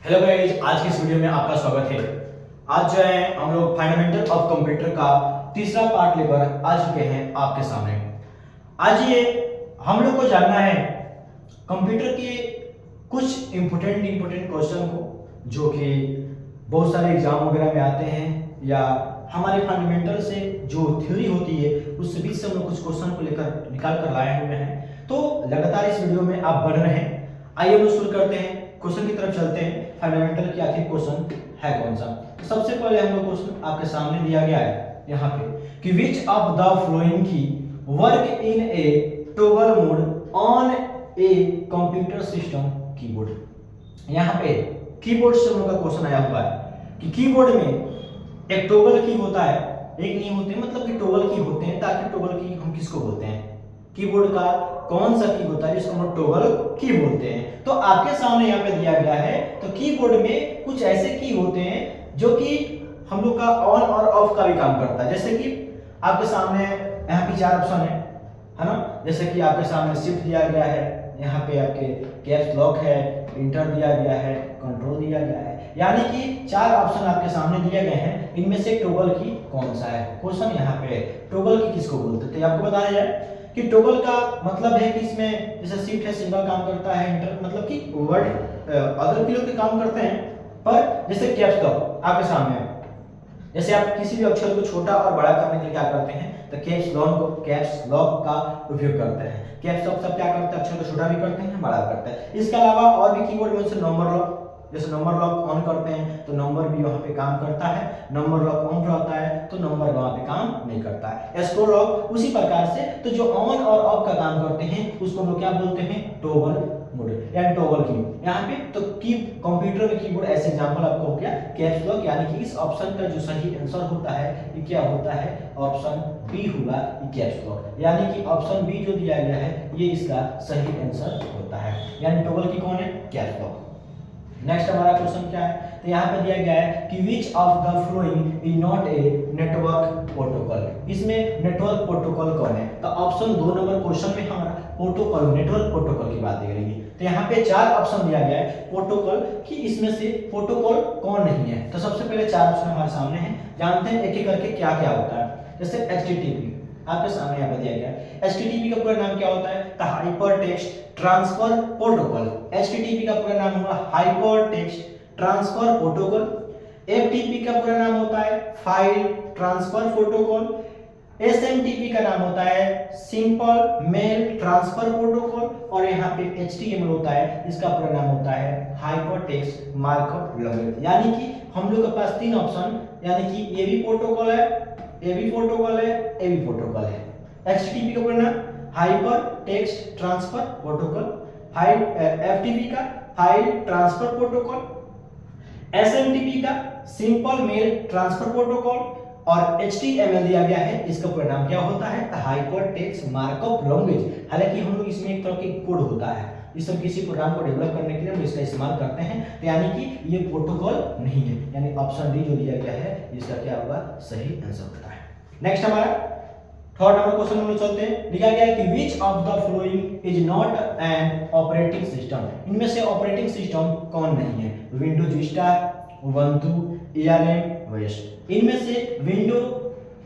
Hello guys, आज की इस वीडियो में आपका स्वागत है। आज जो है हम लोग फंडामेंटल ऑफ कंप्यूटर का तीसरा पार्ट लेकर आ चुके हैं आपके सामने। आज ये हम लोग को जानना है कंप्यूटर के कुछ इम्पोर्टेंट क्वेश्चन को, जो कि बहुत सारे एग्जाम वगैरह में आते हैं या हमारे फंडामेंटल से जो थ्योरी होती है उससे बीच से हम लोग कुछ क्वेश्चन को लेकर निकाल कर लाए हुए हैं। तो लगातार इस वीडियो में आप बने रहें। आइए हम शुरू करते हैं, क्वेश्चन की तरफ चलते हैं। फंडामेंटल की आखिर क्वेश्चन है कौन सा। तो सबसे पहले हम लोग क्वेश्चन आपके सामने दिया गया है यहाँ पे कि विच ऑफ द फ्लोइंग की work in A toggle mode on a computer system keyboard. यहाँ पे कीबोर्ड से हम लोग का क्वेश्चन आया हुआ है कि कीबोर्ड में एक टॉगल की होता है, एक नहीं होते, मतलब कि टॉगल की होते हैं। ताकि टॉगल की हम किसको बोलते हैं, कीबोर्ड का कौन सा की होता है जिसको हम टॉगल की बोलते हैं। तो आपके सामने यहाँ पे दिया गया है, तो कीबोर्ड में कुछ ऐसे की होते हैं जो कि हम लोग का ऑन और ऑफ का भी काम करता है। जैसे कि आपके सामने यहाँ पे चार ऑप्शन है ना। जैसे कि आपके सामने शिफ्ट दिया गया है, यहाँ पे आपके कैप्स लॉक है, इंटर दिया गया है, कंट्रोल दिया गया है। यानी कि चार ऑप्शन आपके सामने दिए गए हैं, इनमें से टॉगल की कौन सा है। क्वेश्चन यहाँ पे टॉगल की किसको बोलते थे, आपको बताया जाए कि टॉगल का मतलब है कि इसमें जैसे शिफ्ट है सिंगल काम करता है, इंटर मतलब कि वर्ड अदर की लोग के काम करते हैं। पर जैसे कैप्स लॉक आपके सामने है, जैसे आप किसी भी अक्षर को छोटा और बड़ा करने के लिए क्या करते हैं, तो कैप्स लॉक का उपयोग करते हैं। कैप्स लॉक सब क्या करते हैं, अक्षर को छोटा भी करते हैं, बड़ा करते हैं। इसके अलावा और भी कीबोर्ड में जैसे नंबर लॉक, जैसे नंबर लॉक ऑन करते हैं तो नंबर भी वहां पे काम करता है, नंबर लॉक ऑन रहता है तो नंबर वहां पे काम नहीं करता है। स्क्रॉल लॉक उसी प्रकार से, तो जो ऑन और ऑफ का काम करते हैं उसको हम लोग क्या बोलते हैं, टॉगल मोड यानी टॉगल की। यहाँ पे तो की कंप्यूटर में कीबोर्ड ऐसे एग्जांपल आपको हो गया कैप्स लॉक। यानी कि इस ऑप्शन का जो सही आंसर होता है ये क्या होता है, ऑप्शन बी होगा, कैप्स लॉक। यानी कि ऑप्शन बी जो दिया गया है ये इसका सही आंसर होता है, यानी टॉगल की कौन है, कैप्स लॉक। नेक्स्ट हमारा क्वेश्चन क्या है, तो यहाँ पे दिया गया है कि which of the following is not a network protocol. इसमें नेटवर्क प्रोटोकॉल कौन है, तो ऑप्शन 2 नंबर क्वेश्चन में हमारा प्रोटोकॉल नेटवर्क प्रोटोकॉल की बात करेंगे। तो यहाँ पे चार ऑप्शन दिया गया है प्रोटोकॉल कि इसमें से प्रोटोकॉल कौन नहीं है। तो सबसे पहले चार ऑप्शन हमारे सामने हैं, जानते हैं एक एक करके क्या क्या होता है। जैसे HTTP आपके सामने यहाँ पे दिया गया है। HTTP का पूरा नाम क्या होता है, तो hyper text transfer protocol. HTTP का पूरा नाम होगा hyper text transfer protocol. FTP का पूरा नाम होता है फाइल ट्रांसफर प्रोटोकॉल। SMTP का नाम होता है सिंपल मेल ट्रांसफर प्रोटोकॉल। और यहाँ पे HTML होता है, इसका पूरा नाम होता है हाइपर टेक्स्ट मार्कअप लैंग्वेज। यानी कि हम लोग के पास तीन ऑप्शन, यानी कि ये भी प्रोटोकॉल है, ये भी प्रोटोकॉल है, ये भी प्रोटोकॉल है। HTTP का पूरा नाम hyper text transfer protocol, FTP का फाइल ट्रांसफर प्रोटोकॉल, SMTP का सिंपल मेल ट्रांसफर प्रोटोकॉल और HTML दिया गया है, इसका पूरा नाम क्या होता है, हाइपर टेक्स्ट मार्कअप लैंग्वेज। हालांकि हम लोग इसमें एक तरह के कोड होता है, इस सब किसी प्रोग्राम को डेवलप करने के लिए हम इसका इस्तेमाल करते हैं। तो यानी कि ये प्रोटोकॉल नहीं है, यानी ऑप्शन डी जो दिया गया है इसका क्या होगा, सही आंसर होता है। नेक्स्ट हमारा थर्ड नंबर क्वेश्चन में चलते हैं। लिखा गया है कि which of the following is not an operating system. इनमें से ऑपरेटिंग सिस्टम कौन नहीं है, Windows Vista, Ubuntu, ARM, OS। इनमें से विंडो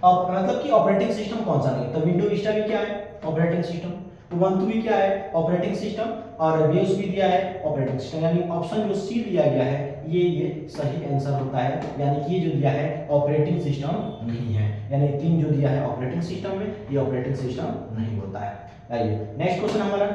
मतलब कि ऑपरेटिंग सिस्टम कौन सा नहीं है, तो विंडो विस्टा भी क्या है, ऑपरेटिंग सिस्टम, उबंटू भी क्या है, ऑपरेटिंग सिस्टम, और OS भी दिया है ऑपरेटिंग सिस्टम। यानी ऑप्शन जो सी दिया गया है ये सही आंसर होता है। यानी कि ये जो दिया है ऑपरेटिंग सिस्टम नहीं है, यानी तीन जो दिया है ऑपरेटिंग सिस्टम में ये ऑपरेटिंग सिस्टम नहीं होता है। आइए नेक्स्ट क्वेश्चन हमारा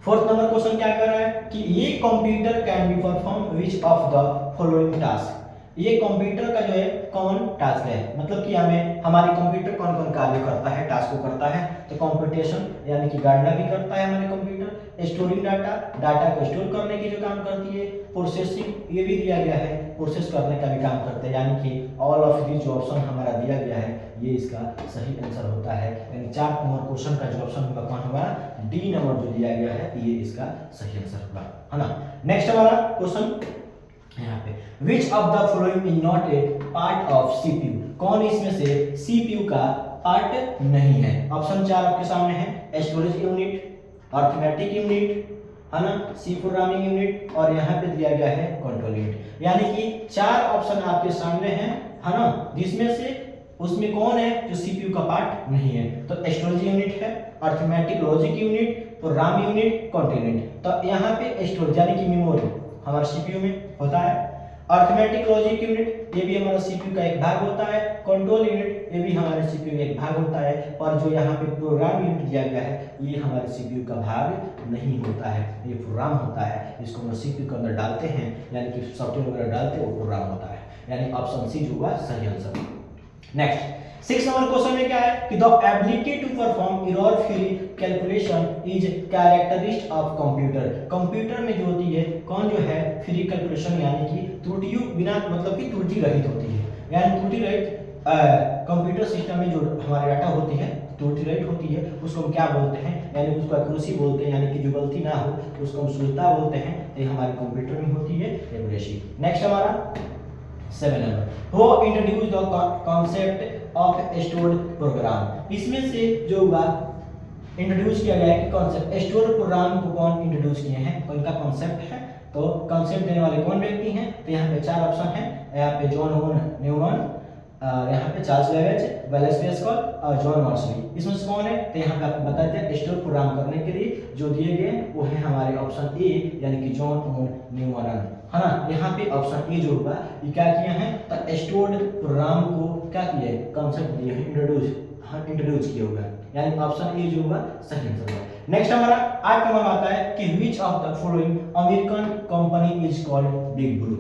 फोर्थ नंबर क्वेश्चन क्या कर रहा है कि ये computer can be perform which of the following task. ये कंप्यूटर का जो है कौन टास्क है, मतलब कि हमें हमारे कंप्यूटर कौन कौन कार्य करता है, टास्क को करता है। तो कंप्यूटेशन यानी कि गणना भी करता है हमारे कंप्यूटर, स्टोरिंग डाटा को स्टोर करने की जो काम करती है, प्रोसेसिंग ये भी दिया गया है, प्रोसेस करने का भी काम करते हैं। यानी कि ऑल ऑफ दिस जो ऑप्शन हमारा दिया गया है ये इसका सही आंसर होता है। यानी 4 नंबर क्वेश्चन का जो ऑप्शन होगा कौन होगा, डी नंबर जो दिया गया है ये इसका सही आंसर होगा, है ना। नेक्स्ट हमारा क्वेश्चन यहाँ पे which of the following is not a part of CPU। कौन इसमें से CPU का पार्ट नहीं है। ऑप्शन 4 आपके सामने है, स्टोरेज यूनिट, अर्थमेटिक यूनिट, है ना, सी प्रोग्रामिंग यूनिट, और यहाँ पे दिया गया है कंट्रोल यूनिट। यानी कि 4 ऑप्शन आपके सामने हैं, है ना, जिसमें से उसमें कौन है जो सीपीयू का पार्ट नहीं है। तो स्टोरेज यूनिट है, arithmetic logic unit, program unit, control unit. तो यहाँ पे स्टोरेज यानी कि मेमोरी हमारे सीपीयू में होता है। अरिथमेटिक लॉजिक यूनिट ये भी हमारा सीपीयू का एक भाग होता है। कंट्रोल यूनिट ये भी हमारे सीपीयू का एक भाग होता है। और जो यहाँ पे प्रोग्राम यूनिट दिया गया है ये हमारे सीपीयू का भाग नहीं होता है, ये प्रोग्राम होता है। इसको हम सीपीयू के अंदर डालते हैं, यानी कि सॉफ्टवेयर वगैरह डालते हैं, वो प्रोग्राम होता है। यानी ऑप्शन सी जो हुआ सही आंसर। नेक्स्ट 6 नंबर क्वेश्चन में क्या है कि the ability to perform error free calculation is characteristic of computer. Computer में जो होती है कौन जो है फ्री कैलकुलेशन, यानी कि त्रुटियों बिना मतलब कि त्रुटि रहित होती है। यानी त्रुटि रहित कंप्यूटर सिस्टम में जो हमारी डाटा होती है त्रुटि रहित होती है, उसको हम क्या बोलते हैं, यानी उसको एक्यूरेसी बोलते हैं, यानी कि जो गलती ना हो उसको हम शुद्धता बोलते हैं। ये हमारे कंप्यूटर में होती है एक्यूरेसी। नेक्स्ट हमारा 7 नंबर, वो introduce the concept of stored program. इसमें से जो हुआ इंट्रोड्यूस किया गया है कि कॉन्सेप्ट स्टोर्ड प्रोग्राम को कौन इंट्रोड्यूस किए हैं, कौन का कॉन्सेप्ट है। तो कॉन्सेप्ट देने वाले कौन व्यक्ति हैं, तो यहाँ पे 4 ऑप्शन हैं। यहाँ पे जॉन वॉन न्यूमैन, यहाँ पे चार्ल्स बेबेज, वेलेस पास्कल और जॉन मर्सली। इसमें से कौन है, तो यहाँ पे आपको बताते हैं स्टोर प्रोग्राम करने के लिए जो दिए गए वो है हमारे ऑप्शन ए, यानी कि जॉन वॉन न्यूमैन, है ना। यहाँ पे ऑप्शन ए जो होगा ये क्या किया है, तो स्टोर्ड प्रोग्राम को क्या किया है, कॉन्सेप्ट दिए हैं, इंट्रोड्यूस किया होगा, यानी ऑप्शन ए जो होगा सही आंसर होगा। नेक्स्ट हमारा 8 नंबर आता है कि which of the following American company is called big blue.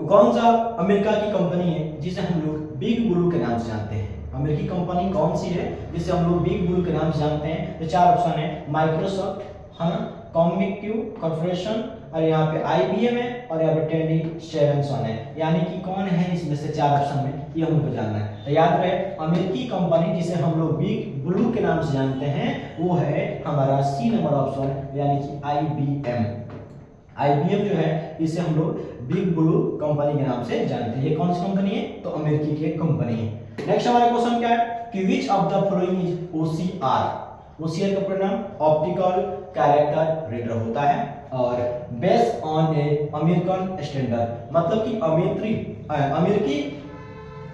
कौन सा अमेरिका की कंपनी है जिसे हम लोग बिग ब्लू के नाम से जानते हैं। अमेरिकी कंपनी कौन सी है जिसे हम लोग बिग ब्लू के नाम से जानते हैं। तो 4 ऑप्शन है, माइक्रोसॉफ्ट, है ना, कॉम्बिक्यू कॉर्पोरेशन, और यहाँ पे IBM है, और यहाँ पे टेडी स्टेवेंसन है। यानी कि कौन है इसमें से 4 ऑप्शन में, ये हमको जानना है। तो याद रहे अमेरिकी कंपनी जिसे हम लोग बिग ब्लू के नाम से जानते हैं वो है हमारा सी नंबर ऑप्शन, यानी कि IBM जो है इसे हम लोग बिग ब्लू कंपनी के नाम से जानते हैं। ये कौन सी कंपनी है, तो अमेरिकी की कंपनी है। नेक्स्ट हमारा क्वेश्चन क्या है कि which of the following is OCR। OCR का परिणाम ऑप्टिकल कैरेक्टर रीडर होता है, और based on A American standard, मतलब कि अमेरिकी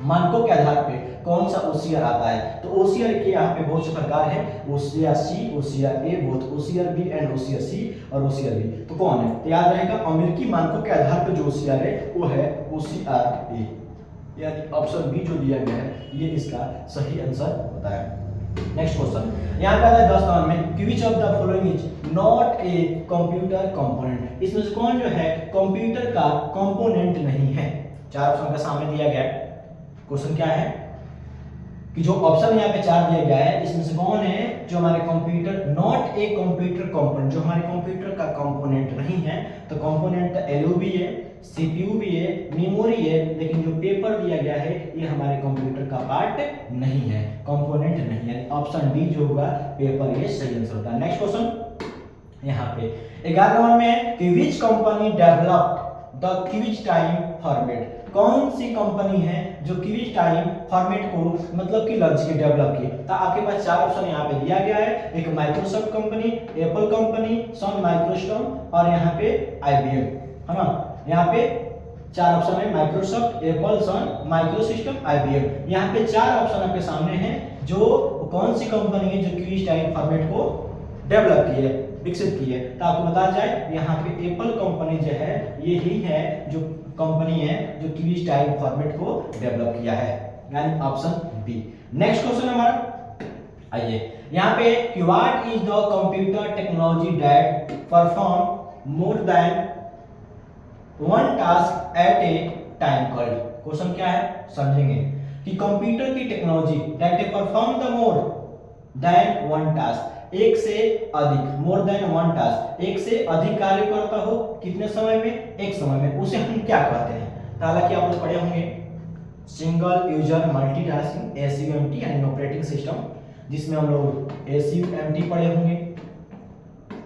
मानकों के आधार पे कौन सा OCR आता है। तो OCR के यहाँ पे बहुत से प्रकार है, OCR C, OCR A, both OCR B and OCR C और OCR B। तो कौन है, तो याद रहेगा अमेरिकी मानकों के आधार पे जो OCR है वो है OCR A, यानी ऑप्शन बी जो दिया गया है ये इसका सही आंसर होता है। नेक्स्ट क्वेश्चन यहाँ पे आता है 10 नंबर में कि which of the following is not a computer component. इसमें से कौन जो है कंप्यूटर का कंपोनेंट नहीं है। 4 ऑप्शन का सामने दिया गया है। क्वेश्चन क्या है कि जो ऑप्शन यहाँ पे 4 दिया गया है इसमें से कौन है जो हमारे computer not a computer component, जो हमारे कंप्यूटर का कंपोनेंट नहीं है। तो कंपोनेंट तो LU भी है, CPU भी है, मेमोरी है, लेकिन जो पेपर दिया गया है ये हमारे कंप्यूटर का पार्ट नहीं है, कंपोनेंट नहीं है। ऑप्शन डी जो होगा पेपर, ये सही आंसर होता है। नेक्स्ट क्वेश्चन यहाँ पे 11 नंबर में है कि which company developed the quiz time format. कौन सी कंपनी है जो क्विज टाइम फॉर्मेट को मतलब कि लॉन्च की डेवलप की। तो आपके पास 4 ऑप्शन यहाँ पे दिया गया है, एक माइक्रोसॉफ्ट कंपनी, एप्पल कंपनी, सन माइक्रोसिस्टम और यहाँ पे IBM, है ना। यहाँ पे 4 ऑप्शन है, माइक्रोसॉफ्ट, एप्पल, सन माइक्रोसिस्टम, IBM। यहाँ पे 4 ऑप्शन आपके सामने हैं जो कौन सी कंपनी है जो क्विज टाइम फॉर्मेट को डेवलप की है, विकसित की है। तो आपको बता जाए यहाँ पे एप्पल कंपनी जो है ये ही है जो कंपनी है जो क्विज टाइम फॉर्मेट को डेवलप किया है, यानी ऑप्शन बी। नेक्स्ट क्वेश्चन हमारा आइए यहाँ पे कि what is the computer technology that perform more than one task at A time called. Question क्या है समझेंगे कि कंप्यूटर की technology that perform the more than one task, एक से अधिक, मोर देन वन टास्क, एक से अधिक कार्य करता हो कितने समय में, एक समय में, उसे हम क्या कहते हैं। हालांकि आप लोग पढ़े होंगे सिंगल यूजर मल्टीटास्किंग SUMT यानी ऑपरेटिंग सिस्टम, जिसमें हम लोग SUMT पढ़े होंगे,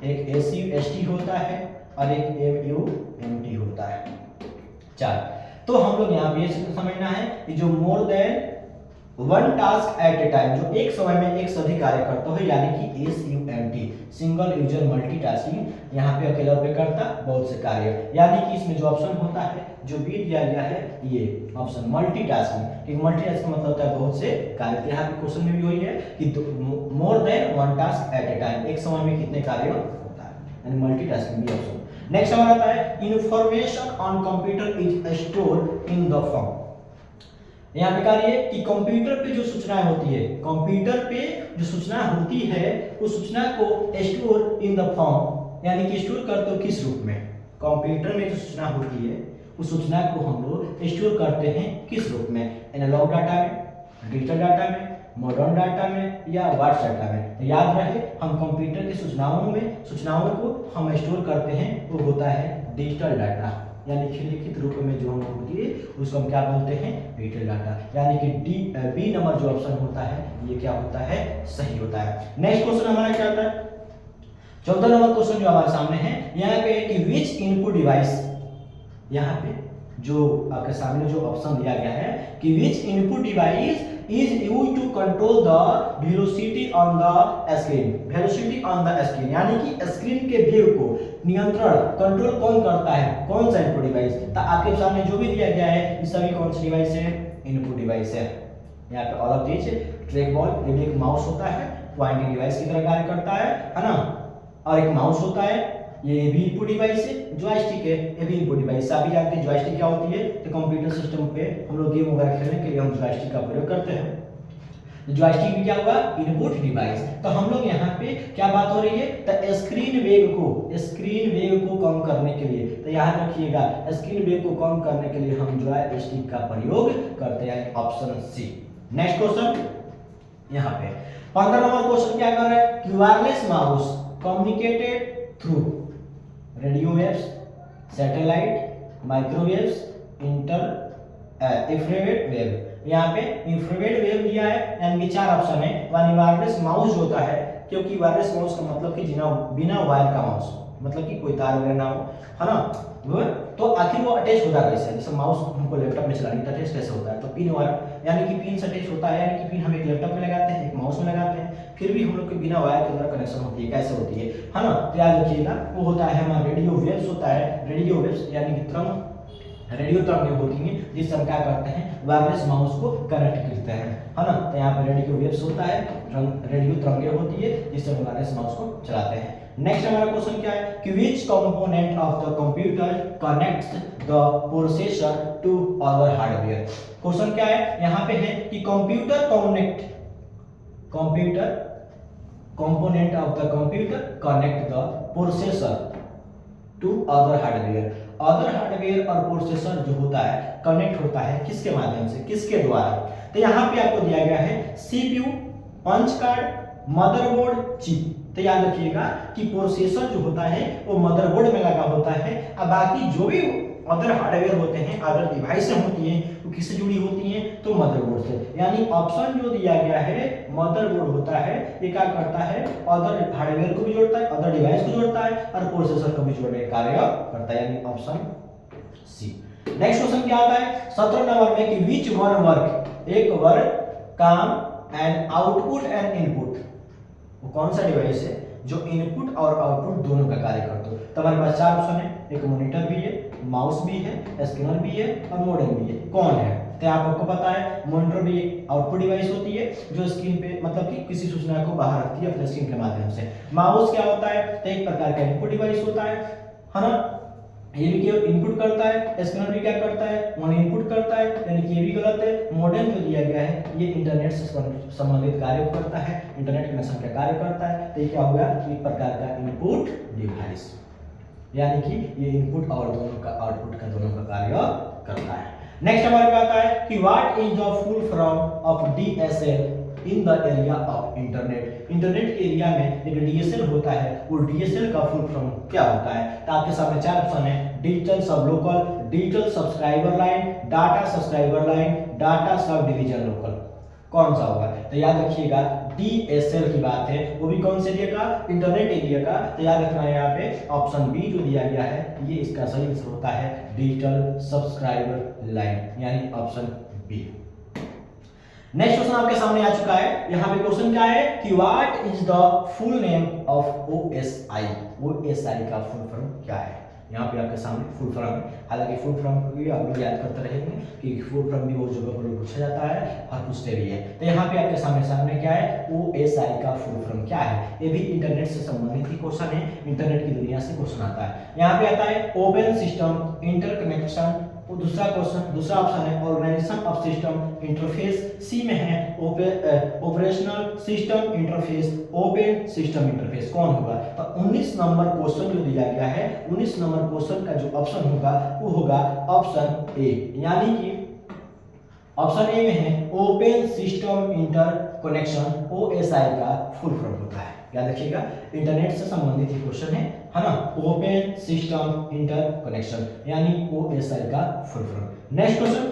एक SUST होता है और एक MUMT होता है। 4 तो हम लोग यहाँ पे समझना है कि जो more than one task at A time, जो एक समय में एक से अधिक कार्य करता है, यानी कि SUMT, सिंगल यूजर मल्टीटास्किंग, यहाँ पे अकेला पे करता बहुत से कार्य, यानी कि इसमें जो ऑप्शन होता है जो बी दिया गया है ये ऑप्शन मल्टीटास्किंग, क्योंकि मल्टीटास्किंग मतलब होता है बहुत से कार्य। यहाँ पे क्वेश्चन में भी वही है कि more than one task at A time, एक समय में कितने कार्य होता है, यानी मल्टीटास्किंग भी ऑप्शन। नेक्स्ट हमारा आता है information on computer is stored in the form. यहाँ पे कार्य कि कंप्यूटर पे जो सूचनाएं होती है, कंप्यूटर पे जो सूचना होती है उस सूचना को स्टोर इन द फॉर्म, यानी कि स्टोर करते हो किस रूप में। कंप्यूटर में जो सूचना होती है उस सूचना को हम लोग स्टोर करते हैं किस रूप में, एनालॉग डाटा में, डिजिटल डाटा में, मॉडर्न डाटा में या वर्ड्स डाटा में। तो याद रहे हम कंप्यूटर की सूचनाओं को हम स्टोर करते हैं वो होता है डिजिटल डाटा, यानी कि लिखित रूप में जो होती है उसको हम क्या बोलते हैं, डिजिटल डाटा, यानी कि बी नंबर जो ऑप्शन होता है ये क्या होता है, सही होता है। नेक्स्ट क्वेश्चन हमारा क्या होता है, 14 नंबर क्वेश्चन जो हमारे सामने है, यहाँ पे कि विच इनपुट डिवाइस, यहाँ पे जो आपके सामने जो ऑप्शन दिया गया है कि which input device is used to control the velocity on the screen, velocity on the screen, यानी कि स्क्रीन के वेग को नियंत्रण कंट्रोल कौन करता है, कौन सा इनपुट डिवाइस। तो आपके सामने जो भी दिया गया है ये सभी कौन सी डिवाइस है, इनपुट डिवाइस है। यहाँ पे all of this track ball, ये भी एक माउस होता है, पॉइंटिंग डिवाइस की तरह कार्य करता है ना, और एक माउस होता है, ये भी इनपुट डिवाइस है। जॉयस्टिक है, ये भी इनपुट डिवाइस। आप भी जानते हैं जॉयस्टिक क्या होती है, तो कंप्यूटर सिस्टम पे हम लोग गेम वगैरह खेलने के लिए हम जॉयस्टिक का प्रयोग करते हैं। तो जॉयस्टिक भी क्या हुआ, इनपुट डिवाइस। तो हम लोग यहाँ पे क्या बात हो रही है, तो स्क्रीन वेग को कम करने के लिए, तो याद रखिएगा स्क्रीन वेग को कम करने के लिए हम जॉयस्टिक का प्रयोग करते हैं, ऑप्शन सी। नेक्स्ट क्वेश्चन यहाँ पे 15 नंबर क्वेश्चन क्या कर रहा है कि wireless mouse communicated through radio waves, satellite, microwaves, infrared wave. यहाँ पे इंफ्रारेड वेव दिया है, यानी कि 4 ऑप्शन है। वायरलेस माउस होता है, क्योंकि वायरलेस माउस का मतलब कि बिना वायर का माउस, मतलब कि कोई तार वगैरह ना हो, है ना। वो तो आखिर वो अटैच होता कैसे, जैसे माउस हमको लैपटॉप में चलानी है अटैच कैसे होता है, तो पिन वायर, यानी कि पिन से अटैच होता है, यानी कि पिन हम एक लैपटॉप में लगाते हैं, एक माउस में लगाते हैं, फिर भी हम लोग के बिना वायर के द्वारा कनेक्शन होती है, कैसे होती है ना। तो याद रखिएगा वो होता है हमारा रेडियो वेव्स होता है, रेडियो वेव्स यानी कि तरंग, रेडियो तरंगें होती हैं जिससे हम क्या करते हैं, वायरलेस माउस को कनेक्ट करते हैं, है ना। तो यहाँ पे रेडियो वेव्स होता है, रेडियो तरंगें होती है जिससे हम वायरलेस माउस को चलाते हैं। नेक्स्ट हमारा क्वेश्चन क्या है कि which component of the computer connects the processor to other hardware. Question क्या है यहाँ पे है कि computer component of the computer connect the processor to other hardware. Other hardware और प्रोसेसर जो होता है कनेक्ट होता है किसके माध्यम से, किसके द्वारा। तो यहाँ पे आपको दिया गया है CPU, punch card, motherboard, chip. तो याद रखिएगा कि प्रोसेसर जो होता है वो मदरबोर्ड में लगा होता है, और बाकी जो भी अदर हार्डवेयर होते हैं, अदर डिवाइस होती हैं, वो किससे जुड़ी होती हैं, तो मदरबोर्ड से। यानी ऑप्शन जो दिया गया है मदरबोर्ड होता है, ये क्या करता है, अदर हार्डवेयर को भी जोड़ता है, अदर डिवाइस को जोड़ता है, और प्रोसेसर को भी जोड़ने का कार्य करता है, यानी ऑप्शन सी। नेक्स्ट क्वेश्चन क्या आता है 17 नंबर में कि विच वन वर्क, एक वर्क, काम एंड आउटपुट एंड इनपुट, वो कौन सा डिवाइस है जो इनपुट और आउटपुट दोनों का कार्य करता है। तो हमारे पास 4 ऑप्शन है, एक मॉनिटर भी है, माउस भी है, स्कैनर भी है और मॉडेम भी है। कौन है, तो आपको पता है मॉनिटर भी आउटपुट डिवाइस होती है जो स्क्रीन पे मतलब कि किसी सूचना को बाहर रखती है अपने स्क्रीन के माध्यम से। माउस क्या होता है, तो एक प्रकार का इनपुट डिवाइस होता है ना, ये भी केवल इनपुट करता है। स्कैनर भी क्या करता है, वन इनपुट करता है, यानी कि ये भी गलत है। मॉडेम जो दिया गया है ये इंटरनेट से संबंधित कार्य करता है, इंटरनेट कनेक्शन का कार्य करता है। तो ये क्या होगा, एक प्रकार का इनपुट डिवाइस, यानी कि ये इनपुट और दोनों का आउटपुट का दोनों का कार्य करता है। नेक्स्ट हमारे पास आता है कि what is the full form of DSL in the area of internet. Internet के एरिया में एक डीएसएल होता है, वो डीएसएल का फुल फॉर्म क्या होता है। तो आपके सामने 4 ऑप्शन है, डिजिटल सब local, digital subscriber line, data subscriber line, data sub division local. कौन सा होगा, तो याद रखिएगा डीएसएल की बात है, वो भी कौन से एरिया का, इंटरनेट एरिया का। तो याद रखना है यहाँ पे ऑप्शन बी जो दिया गया है ये इसका सही आंसर होता है डिजिटल सब्सक्राइबर लाइन, यानी ऑप्शन बी। नेक्स्ट क्वेश्चन आपके सामने आ चुका है। यहाँ पे क्वेश्चन क्या है कि what is the full name of OSI. OSI का फुल फॉर्म क्या है? यहाँ पे आपके सामने फुल फॉर्म है। हालांकि फुल फॉर्म को भी आप लोग याद करते रहेंगे कि फुल फॉर्म भी बहुत जगह पर पूछा जाता है और पूछते भी है। तो यहाँ पे आपके सामने क्या है, ओएसआई का फुल फॉर्म क्या है? ये भी इंटरनेट से संबंधित ही क्वेश्चन है, इंटरनेट की दुनिया से क्वेश्चन आता है। यहाँ पे आता है ओपन सिस्टम इंटरकनेक्शन। दूसरा क्वेश्चन, दूसरा ऑप्शन है ऑर्गेनाइजेशन ऑफ सिस्टम इंटरफेस। सी में है operational system interface, open system interface. कौन होगा? तो 19 नंबर क्वेश्चन जो दिया गया है, 19 नंबर क्वेश्चन का जो ऑप्शन होगा वो होगा ऑप्शन ए। यानी कि ऑप्शन ए में है ओपन सिस्टम इंटरकनेक्शन। ओएसआई का फुल फॉर्म होता है, याद रखिएगा, इंटरनेट से संबंधित ही क्वेश्चन है ना। ओपन सिस्टम इंटरकनेक्शन यानी ओएसआई का फुल फॉर्म। नेक्स्ट क्वेश्चन,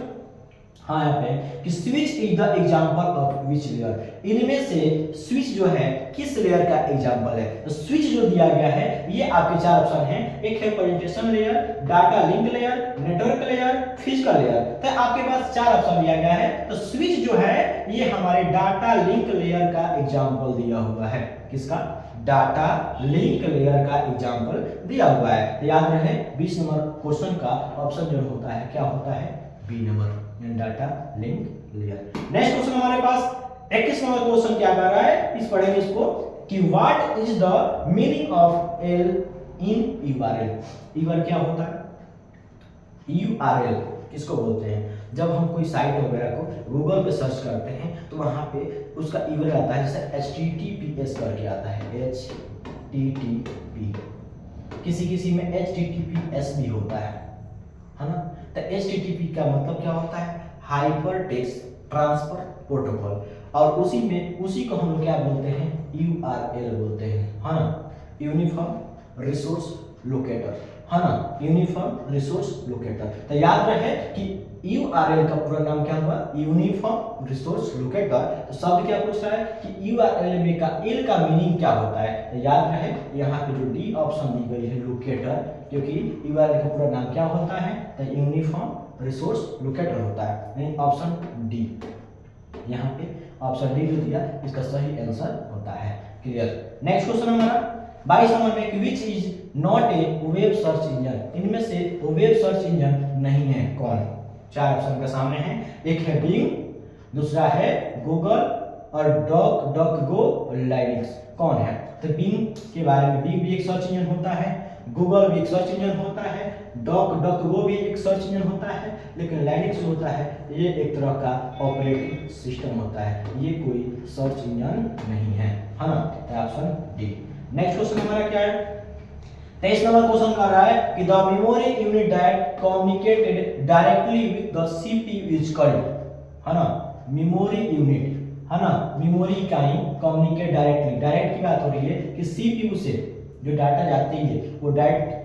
हाँ यहाँ पे कि switch is the example of which layer. इनमें से स्विच जो है किस लेयर का एग्जांपल है? तो स्विच जो दिया गया है ये आपके चार ऑप्शन हैं। एक है presentation layer, data link layer, network layer, physical layer. तो आपके पास चार ऑप्शन दिया गया है। तो स्विच जो है ये हमारे डाटा लिंक लेयर का एग्जांपल दिया हुआ है। किसका? डाटा लिंक लेयर का एग्जांपल दिया हुआ है। तो याद रहे 20 नंबर क्वेश्चन का ऑप्शन जो होता है क्या होता है? B number, data link layer. Next question हमारे पास 21 नंबर क्वेश्चन क्या कर रहा है, इस पढ़ेंगे इसको कि what is the meaning of L in URL. URL क्या होता है? यूआरएल किसको बोलते हैं? जब हम कोई साइट वगैरह को गूगल पे सर्च करते हैं तो वहां पे उसका यूआरएल आता है, जैसे https करके आता है, http। किसी में https भी होता है ना। तो http का मतलब क्या होता है? Hyper text transfer protocol. और उसी को हम लोग क्या बोलते हैं? यूआरएल बोलते हैं, है ना, यूनिफॉर्म रिसोर्स लोकेटर, है ना, यूनिफॉर्म रिसोर्स लोकेटर। तो याद रहे कि यूआरएल का पूरा नाम क्या हुआ? Uniform resource locator. तो शब्द क्या पूछ रहा है कि यूआरएल में का एल का मीनिंग क्या होता है? तो याद रहे यहाँ पे जो डी ऑप्शन दी गई है लोकेटर, क्योंकि यूआरएल का पूरा नाम क्या होता है? तो यूनिफॉर्म रिसोर्स लोकेटर होता है, यानी ऑप्शन डी। यहाँ पे ऑप्शन डी जो दिया इसका सही आंसर होता है। क्लियर। नेक्स्ट क्वेश्चन हमारा 22 नंबर में, which is not a web search engine. इनमें से वेब सर्च इंजन नहीं है, कौन? चार ऑप्शन के सामने है। एक है बिंग, दूसरा है गूगल और डॉक लाइनिक्स। कौन है? तो बिंग के बारे में, बिंग भी एक सर्च इंजन होता है, गूगल भी एक सर्च इंजन होता है, डॉक भी एक सर्च इंजन होता है, लेकिन लाइनिक्स होता है ये एक तरह का ऑपरेटिंग सिस्टम होता है, ये कोई सर्च इंजन नहीं है ना। Option D. नेक्स्ट क्वेश्चन हमारा क्या है? 23 नंबर क्वेश्चन कर रहा है कि the memory unit that communicated directly with the CPU is called, है ना, मेमोरी यूनिट, है ना, मेमोरी इकाई कम्युनिकेट डायरेक्टली। डायरेक्ट की बात हो रही है कि सीपीयू से जो डाटा जाती है वो डायरेक्ट,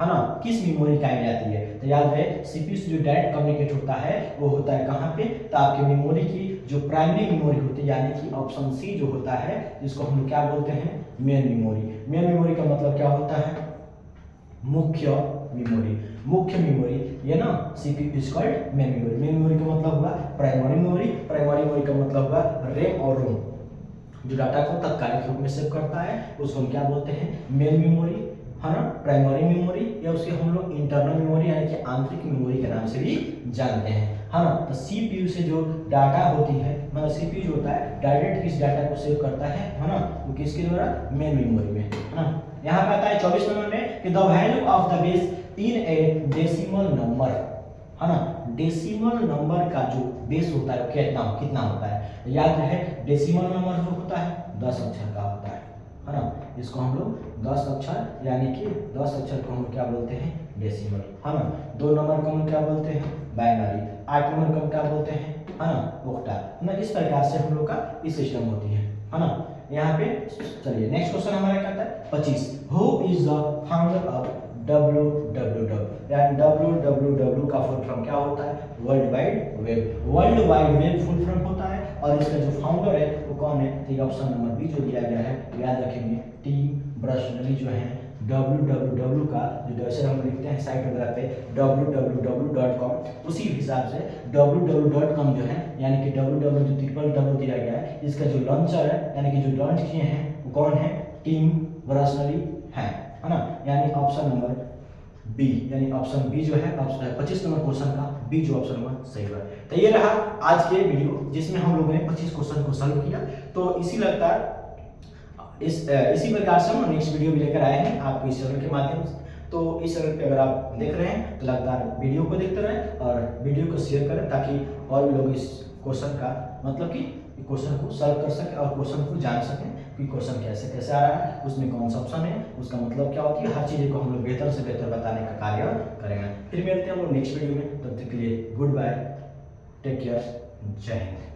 है ना, किस मेमोरी इकाई में जाती है? तो याद रहे सीपीयू से जो डायरेक्ट कम्युनिकेट होता है वो होता है कहाँ पे? तो आपके मेमोरी की जो प्राइमरी मेमोरी होती है, यानी कि ऑप्शन सी जो होता है, जिसको हम लोग क्या बोलते हैं? Main memory. मेन मेमोरी का मतलब क्या होता है? मुख्य मेमोरी। मुख्य मेमोरी ये ना CPU is called main memory. Main memory का मतलब हुआ प्राइमरी मेमोरी। प्राइमरी मेमोरी का मतलब हुआ रैम और रोम, जो डाटा को तात्कालिक रूप में सेव करता है उसको हम क्या बोलते हैं? मेन मेमोरी, है ना, प्राइमरी मेमोरी, या उसके हम लोग इंटरनल मेमोरी यानी कि आंतरिक मेमोरी के नाम से भी जानते हैं, है ना। तो सीपीयू से जो डाटा होती है, मतलब सीपीयू जो होता है डायरेक्ट किस डाटा को सेव करता है ना, वो किसके द्वारा? मेन मेमोरी में, है ना। यहाँ पे आता है 24 नंबर में कि the value of the base in A decimal number, है ना, डेसिमल नंबर का जो बेस होता है कितना होता है? याद रहे डेसिमल नंबर जो होता है 10 अक्षर का होता है ना। इसको हम लोग 10 अक्षर यानी कि 10 अक्षर को हम क्या बोलते हैं? डेसिमल, है ना। 2 नंबर को हम क्या बोलते हैं? बाइनरी। 8 नंबर को हम क्या बोलते हैं? है ना, ऑक्टल। ना इस प्रकार से हम लोग का इस सिस्टम होती है ना। यहाँ पे चलिए नेक्स्ट क्वेश्चन हमारा क्या है? 25। Who is the founder of www? यानी www का फुल फॉर्म क्या होता है? World wide web. World wide web full form होता है और इसका जो फाउंडर है वो कौन है? तो ऑप्शन नंबर बी जो दिया गया है याद रखेंगे, टी बर्नर्स-ली जो है www का जो जैसे हम लिखते हैं साइट वगैरह पे www.com, उसी हिसाब से www.com जो है यानी कि www जो ट्रिपल डब्ल्यू दिया गया है, इसका जो लॉन्चर है यानी कि जो लॉन्च किए हैं वो कौन है, टीम बर्नर्स-ली है ना। यानी ऑप्शन नंबर बी, यानी ऑप्शन बी जो है 25 नंबर क्वेश्चन का बी जो ऑप्शन नंबर सही है। तो ये रहा आज के वीडियो जिसमें हम लोगों ने 25 क्वेश्चन को सॉल्व किया। तो इसी लगातार इसी प्रकार से हम नेक्स्ट वीडियो भी लेकर आए हैं आपको इस चैनल के माध्यम से। तो इस चैनल पे अगर आप देख रहे हैं तो लगातार वीडियो को देखते रहें और वीडियो को शेयर करें ताकि और भी लोग इस क्वेश्चन का मतलब कि क्वेश्चन को सॉल्व कर सकें और क्वेश्चन को जान सकें कि क्वेश्चन कैसे कैसे आ रहा है, उसमें कौन सा ऑप्शन है, उसका मतलब क्या होती है, हर चीज़ को हम लोग बेहतर से बेहतर बताने का कार्य करेंगे। फिर मिलते हैं हम लोग नेक्स्ट वीडियो में, तब तक के लिए गुड बाय, टेक केयर, जय हिंद।